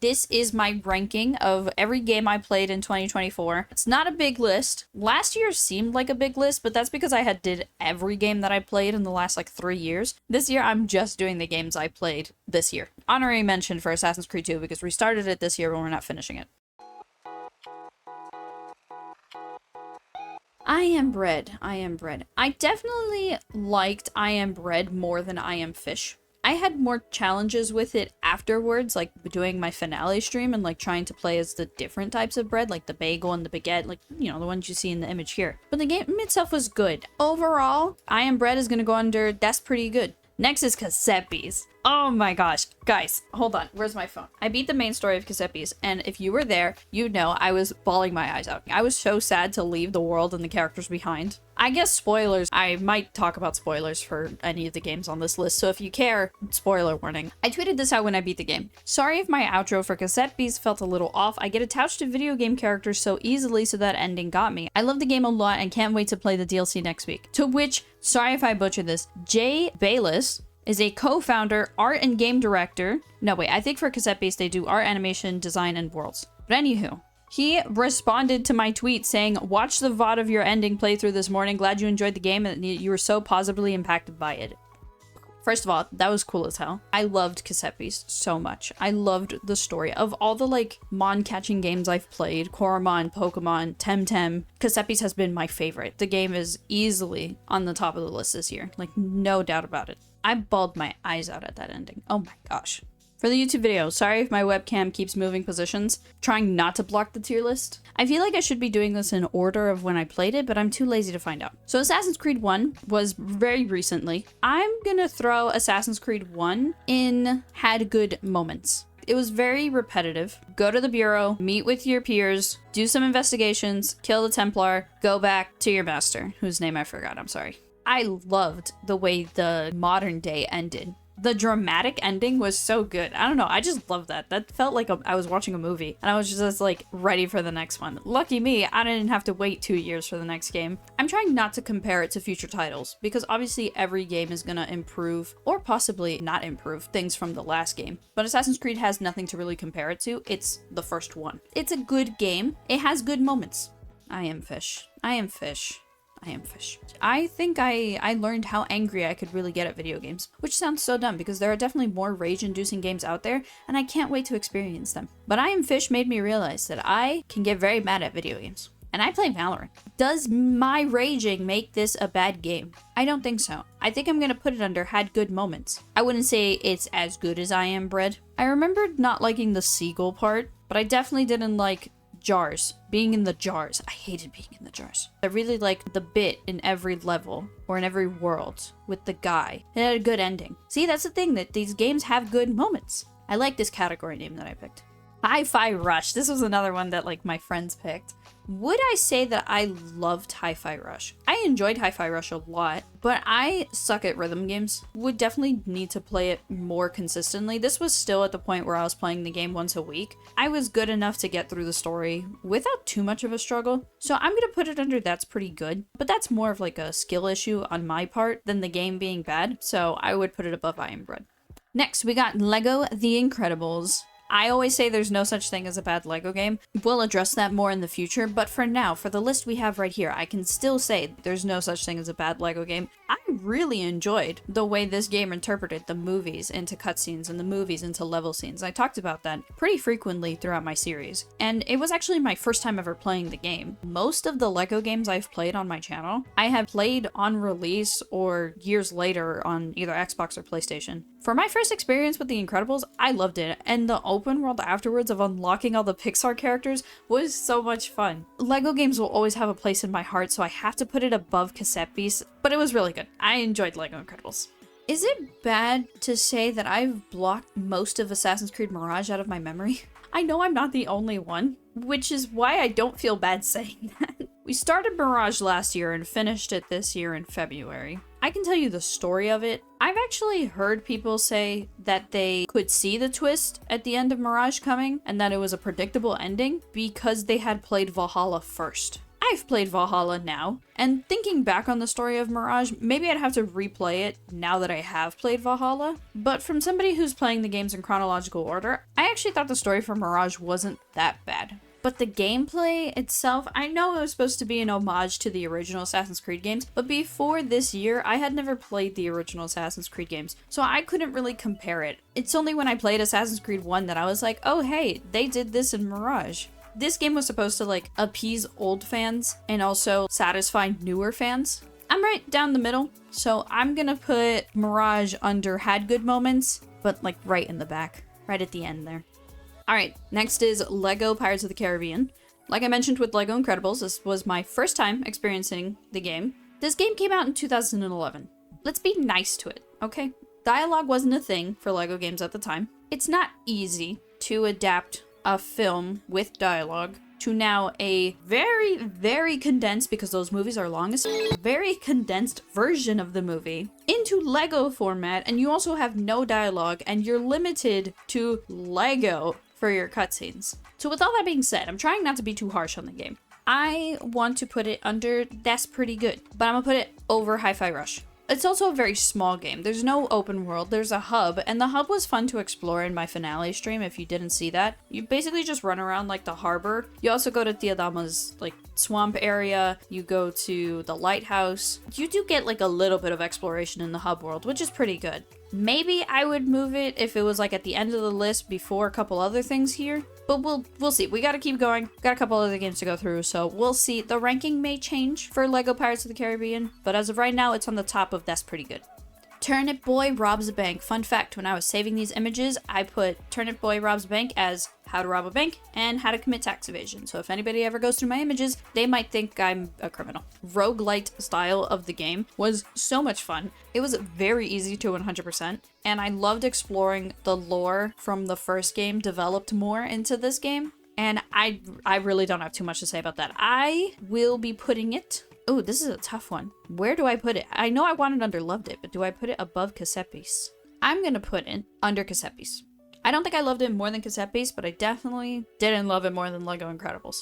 This is my ranking of every game I played in 2024. It's not a big list. Last year seemed like a big list, but that's because I did every game that I played in the last like 3 years. This year, I'm just doing the games I played this year. Honorary mention for Assassin's Creed 2 because we started it this year, but we're not finishing it. I Am Bread. I definitely liked I Am Bread more than I Am Fish. I had more challenges with it afterwards, like doing my finale stream and like trying to play as the different types of bread, like the bagel and the baguette, like, you know, the ones you see in the image here. But the game itself was good. Overall, I Am Bread is going to go under that's pretty good. Next is Caseppi's. Oh my gosh. Guys, hold on. Where's my phone? I beat the main story of Caseppi's, and if you were there, you'd know I was bawling my eyes out. I was so sad to leave the world and the characters behind. I guess spoilers. I might talk about spoilers for any of the games on this list, so if you care, spoiler warning. I tweeted this out when I beat the game. Sorry if my outro for Caseppi's felt a little off. I get attached to video game characters so easily, so that ending got me. I love the game a lot and can't wait to play the DLC next week. To which, sorry if I butchered this, Jay Bayless is a co-founder, art and game director. No, wait, I think for Caseppi's they do art, animation, design, and worlds. But anywho, he responded to my tweet saying, watch the VOD of your ending playthrough this morning. Glad you enjoyed the game and you were so positively impacted by it. First of all, that was cool as hell. I loved Caseppi's so much. I loved the story. Of all the like mon-catching games I've played, Koromon, Pokemon, Temtem, Caseppi's has been my favorite. The game is easily on the top of the list this year. Like, no doubt about it. I bawled my eyes out at that ending. Oh my gosh. For the YouTube video, sorry if my webcam keeps moving positions, trying not to block the tier list. I feel like I should be doing this in order of when I played it, but I'm too lazy to find out. So Assassin's Creed 1 was very recently. I'm gonna throw Assassin's Creed 1 in had good moments. It was very repetitive. Go to the bureau, meet with your peers, do some investigations, kill the Templar, go back to your master, whose name I forgot, I'm sorry. I loved the way the modern day ended. The dramatic ending was so good. I don't know, I just love that. That felt like I was watching a movie and I was just like ready for the next one. Lucky me, I didn't have to wait 2 years for the next game. I'm trying not to compare it to future titles because obviously every game is gonna improve or possibly not improve things from the last game. But Assassin's Creed has nothing to really compare it to. It's the first one. It's a good game. It has good moments. I am fish. I think I learned how angry I could really get at video games, which sounds so dumb because there are definitely more rage-inducing games out there, and I can't wait to experience them. But I Am Fish made me realize that I can get very mad at video games. And I play Valorant. Does my raging make this a bad game? I don't think so. I think I'm gonna put it under had good moments. I wouldn't say it's as good as I Am Bread. I remembered not liking the seagull part, but I definitely didn't like jars. Being in the jars. I hated being in the jars. I really liked the bit in every level or in every world with the guy. It had a good ending. See, that's the thing, that these games have good moments. I like this category name that I picked. Hi-Fi Rush. This was another one that like my friends picked. Would I say that I loved Hi-Fi Rush? I enjoyed Hi-Fi Rush a lot, but I suck at rhythm games. Would definitely need to play it more consistently. This was still at the point where I was playing the game once a week. I was good enough to get through the story without too much of a struggle, so I'm gonna put it under that's pretty good. But that's more of like a skill issue on my part than the game being bad, so I would put it above I Am Bread. Next, we got Lego The Incredibles. I always say there's no such thing as a bad Lego game. We'll address that more in the future, but for now, for the list we have right here, I can still say there's no such thing as a bad Lego game. I really enjoyed the way this game interpreted the movies into cutscenes and the movies into level scenes. I talked about that pretty frequently throughout my series, and it was actually my first time ever playing the game. Most of the Lego games I've played on my channel, I have played on release or years later on either Xbox or PlayStation. For my first experience with The Incredibles, I loved it, and the open world afterwards of unlocking all the Pixar characters was so much fun. Lego games will always have a place in my heart, so I have to put it above Caseppi's, but it was really good. I enjoyed Lego Incredibles. Is it bad to say that I've blocked most of Assassin's Creed Mirage out of my memory? I know I'm not the only one, which is why I don't feel bad saying that. We started Mirage last year and finished it this year in February. I can tell you the story of it. I've actually heard people say that they could see the twist at the end of Mirage coming and that it was a predictable ending because they had played Valhalla first. I've played Valhalla now, and thinking back on the story of Mirage, maybe I'd have to replay it now that I have played Valhalla. But from somebody who's playing the games in chronological order, I actually thought the story for Mirage wasn't that bad. But the gameplay itself, I know it was supposed to be an homage to the original Assassin's Creed games, but before this year, I had never played the original Assassin's Creed games, so I couldn't really compare it. It's only when I played Assassin's Creed 1 that I was like, oh hey, they did this in Mirage. This game was supposed to like appease old fans and also satisfy newer fans. I'm right down the middle, so I'm gonna put Mirage under had good moments, but like right in the back, right at the end there. Alright, next is LEGO Pirates of the Caribbean. Like I mentioned with LEGO Incredibles, this was my first time experiencing the game. This game came out in 2011. Let's be nice to it, okay? Dialogue wasn't a thing for LEGO games at the time. It's not easy to adapt a film with dialogue to now a very, very condensed, because those movies are long as very condensed version of the movie into Lego format, and you also have no dialogue and you're limited to Lego for your cutscenes. So with all that being said, I'm trying not to be too harsh on the game. I want to put it under that's pretty good, but I'm gonna put it over Hi-Fi Rush. It's also a very small game. There's no open world, there's a hub, and the hub was fun to explore in my finale stream if you didn't see that. You basically just run around like the harbor. You also go to Diadama's like swamp area, you go to the lighthouse. You do get like a little bit of exploration in the hub world, which is pretty good. Maybe I would move it if it was like at the end of the list before a couple other things here. But we'll see. We gotta keep going. Got a couple other games to go through, so we'll see. The ranking may change for LEGO Pirates of the Caribbean, but as of right now, it's on the top of that's pretty good. Turnip Boy Robs a Bank. Fun fact, when I was saving these images, I put Turnip Boy Robs a Bank as how to rob a bank and how to commit tax evasion. So if anybody ever goes through my images, they might think I'm a criminal. Roguelite style of the game was so much fun. It was very easy to 100%, and I loved exploring the lore from the first game developed more into this game. And I really don't have too much to say about that. I will be putting it... Oh, this is a tough one. Where do I put it? I know I wanted under Loved It, but do I put it above Casepis? I'm gonna put it under Casepis. I don't think I loved it more than Casepis, but I definitely didn't love it more than LEGO Incredibles.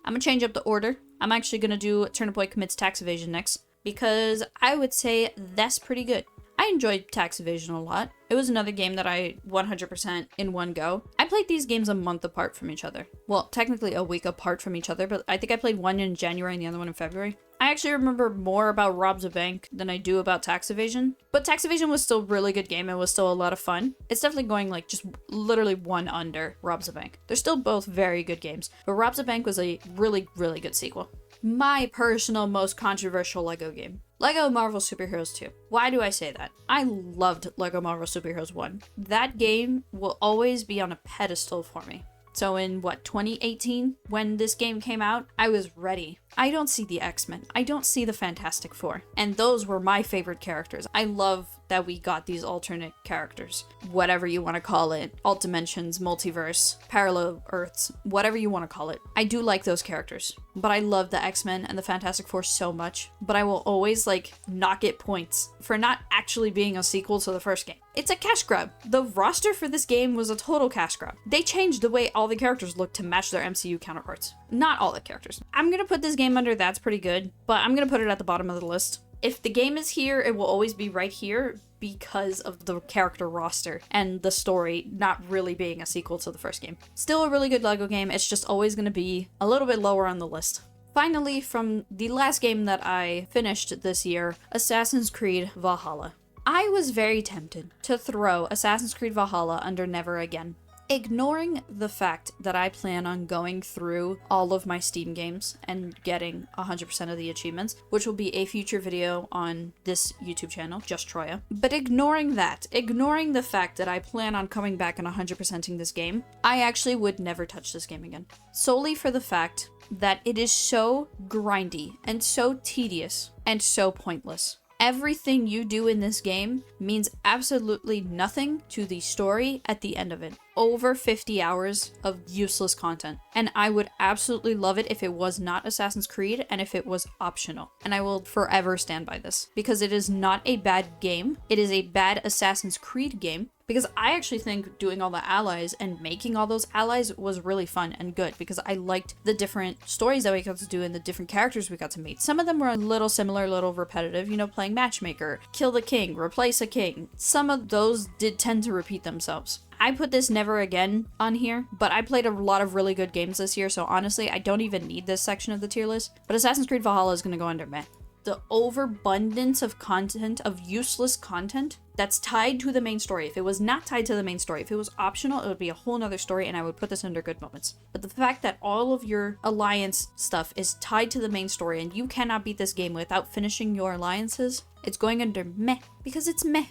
I'm gonna change up the order. I'm actually gonna do Turnip Boy Commits Tax Evasion next, because I would say that's pretty good. I enjoyed Tax Evasion a lot. It was another game that I 100% in one go. I played these games a month apart from each other. Well, technically a week apart from each other, but I think I played one in January and the other one in February. I actually remember more about Robs a Bank than I do about Tax Evasion. But Tax Evasion was still a really good game. It was still a lot of fun. It's definitely going like just literally one under Robs a Bank. They're still both very good games, but Robs a Bank was a really, really good sequel. My personal most controversial LEGO game. LEGO Marvel Super Heroes 2. Why do I say that? I loved LEGO Marvel Super Heroes 1. That game will always be on a pedestal for me. So in, 2018, when this game came out, I was ready. I don't see the X-Men. I don't see the Fantastic Four. And those were my favorite characters. I love that we got these alternate characters. Whatever you want to call it. Alt dimensions, multiverse, parallel Earths, whatever you want to call it. I do like those characters. But I love the X-Men and the Fantastic Four so much. But I will always, not get points for not actually being a sequel to the first game. It's a cash grab. The roster for this game was a total cash grab. They changed the way all the characters look to match their MCU counterparts. Not all the characters. I'm gonna put this game under that's pretty good, but I'm gonna put it at the bottom of the list. If the game is here, it will always be right here because of the character roster and the story not really being a sequel to the first game. Still a really good LEGO game, it's just always gonna be a little bit lower on the list. Finally, from the last game that I finished this year, Assassin's Creed Valhalla. I was very tempted to throw Assassin's Creed Valhalla under Never Again. Ignoring the fact that I plan on going through all of my Steam games and getting 100% of the achievements, which will be a future video on this YouTube channel, Just Troya. But ignoring that, ignoring the fact that I plan on coming back and 100%ing this game, I actually would never touch this game again. Solely for the fact that it is so grindy and so tedious and so pointless. Everything you do in this game means absolutely nothing to the story at the end of it. Over 50 hours of useless content. And I would absolutely love it if it was not Assassin's Creed and if it was optional. And I will forever stand by this. Because it is not a bad game. It is a bad Assassin's Creed game. because I actually think doing all the allies and making all those allies was really fun and good, because I liked the different stories that we got to do and the different characters we got to meet. Some of them were a little similar, a little repetitive, you know, playing matchmaker, kill the king, replace a king. Some of those did tend to repeat themselves. I put this never again on here, but I played a lot of really good games this year, so honestly, I don't even need this section of the tier list. But Assassin's Creed Valhalla is going to go under meh. The overabundance of content, of useless content, that's tied to the main story. If it was not tied to the main story, if it was optional, it would be a whole nother story, and I would put this under good moments. But the fact that all of your alliance stuff is tied to the main story, and you cannot beat this game without finishing your alliances, it's going under meh, because it's meh.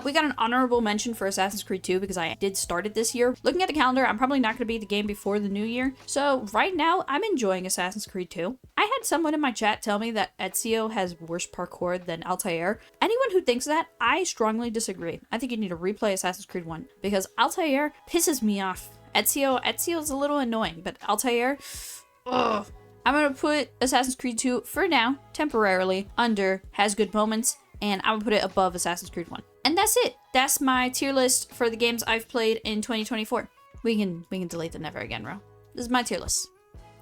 We got an honorable mention for Assassin's Creed 2 because I did start it this year. Looking at the calendar, I'm probably not going to beat the game before the new year. So right now, I'm enjoying Assassin's Creed 2. I had someone in my chat tell me that Ezio has worse parkour than Altair. Anyone who thinks that, I strongly disagree. I think you need to replay Assassin's Creed 1 because Altair pisses me off. Ezio's a little annoying, but Altair, ugh. I'm going to put Assassin's Creed 2 for now, temporarily, under has good moments, and I would put it above Assassin's Creed 1. And that's it. That's my tier list for the games I've played in 2024. We can delete the never again row. This is my tier list.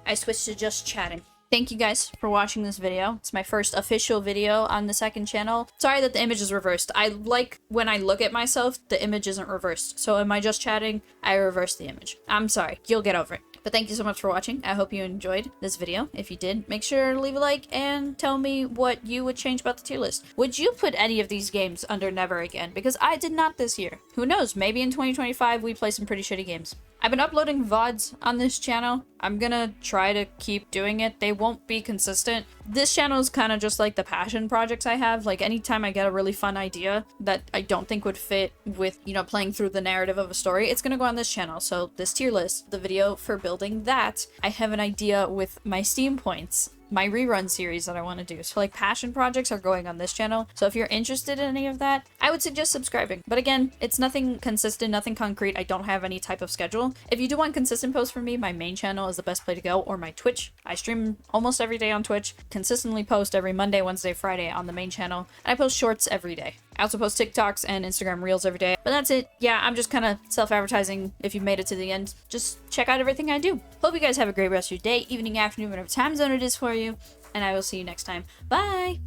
I switched to just chatting. Thank you guys for watching this video. It's my first official video on the second channel. Sorry that the image is reversed. I like when I look at myself, the image isn't reversed. So am I just chatting? I reversed the image. I'm sorry. You'll get over it. But thank you so much for watching. I hope you enjoyed this video. If you did, make sure to leave a like and tell me what you would change about the tier list. Would you put any of these games under never again? Because I did not this year. Who knows? Maybe in 2025 we play some pretty shitty games. I've been uploading VODs on this channel. I'm gonna try to keep doing it. They won't be consistent. This channel is kind of just like the passion projects I have. Like anytime I get a really fun idea that I don't think would fit with, you know, playing through the narrative of a story, it's gonna go on this channel. So this tier list, the video for building that, I have an idea with my Steam points, my rerun series that I want to do. So like passion projects are going on this channel. So if you're interested in any of that, I would suggest subscribing. But again, it's nothing consistent, nothing concrete. I don't have any type of schedule. If you do want consistent posts from me, my main channel is the best place to go, or my Twitch. I stream almost every day on Twitch, consistently post every Monday, Wednesday, Friday on the main channel. And I post shorts every day. I also post TikToks and Instagram Reels every day. But that's it. Yeah, I'm just kind of self-advertising. If you've made it to the end, just check out everything I do. Hope you guys have a great rest of your day, evening, afternoon, whatever time zone it is for you. And I will see you next time. Bye!